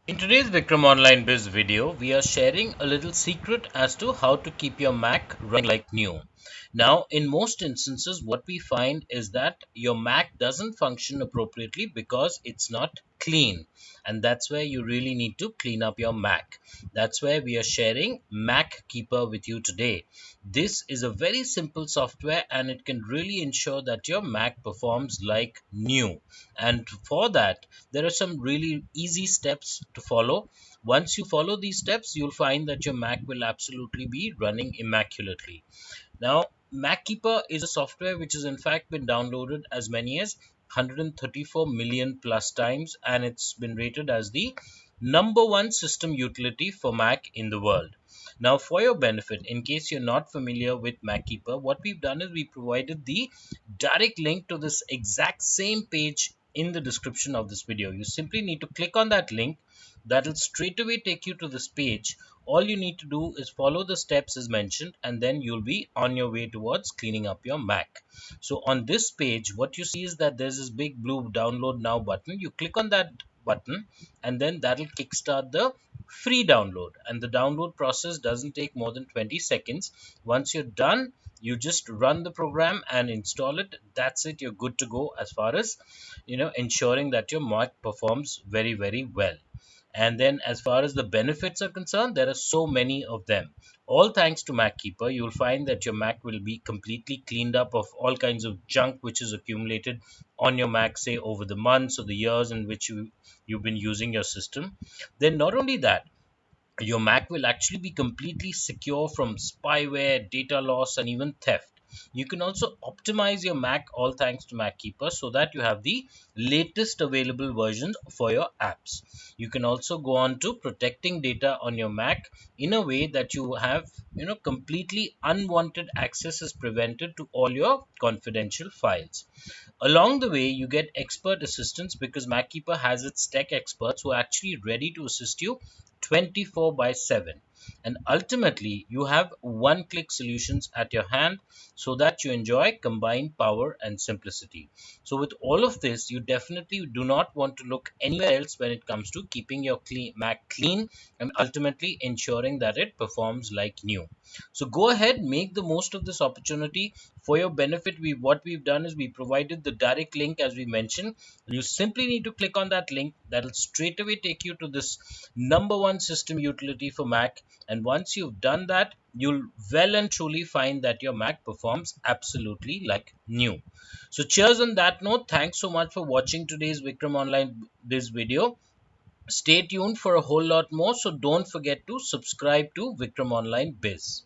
In today's Vikram Online Biz video, we are sharing a little secret as to how to keep your Mac running like new. Now, in most instances, what we find is that your Mac doesn't function appropriately because it's not clean. And that's where you really need to clean up your Mac. That's where we are sharing MacKeeper with you today. This is a very simple software and it can really ensure that your Mac performs like new. And for that, there are some really easy steps to follow. Once you follow these steps, you'll find that your Mac will absolutely be running immaculately. Now, MacKeeper is a software which has in fact been downloaded as many as 134 million plus times, and it's been rated as the number one system utility for Mac in the world. Now, for your benefit, in case you're not familiar with MacKeeper, what we've done is we provided the direct link to this exact same page in the description of this video. You simply need to click on that link. That'll straight away take you to this page. All you need to do is follow the steps as mentioned, and then you'll be on your way towards cleaning up your Mac. So on this page, what you see is that there's this big blue download now button. You click on that button, and then that'll kickstart the free download. And the download process doesn't take more than 20 seconds. Once you're done, you just run the program and install it. That's it. You're good to go as far as ensuring that your Mac performs very well. And then as far as the benefits are concerned, there are so many of them. All thanks to MacKeeper, you'll find that your Mac will be completely cleaned up of all kinds of junk which is accumulated on your Mac, say over the months or the years in which you've been using your system. Then not only that, your Mac will actually be completely secure from spyware, data loss, and even theft. You can also optimize your Mac all thanks to MacKeeper so that you have the latest available versions for your apps. You can also go on to protecting data on your Mac in a way that you have, completely unwanted access is prevented to all your confidential files. Along the way, you get expert assistance because MacKeeper has its tech experts who are actually ready to assist you 24 by 7. And ultimately, you have one click solutions at your hand so that you enjoy combined power and simplicity. So, with all of this, you definitely do not want to look anywhere else when it comes to keeping your Mac clean and ultimately ensuring that it performs like new. So, go ahead, make the most of this opportunity for your benefit. What we've done is we provided the direct link as we mentioned. You simply need to click on that link. That'll straight away take you to this number one system utility for Mac. And once you've done that, you'll well and truly find that your Mac performs absolutely like new. So cheers on that note. Thanks so much for watching today's Vikram Online Biz video. Stay tuned for a whole lot more. So don't forget to subscribe to Vikram Online Biz.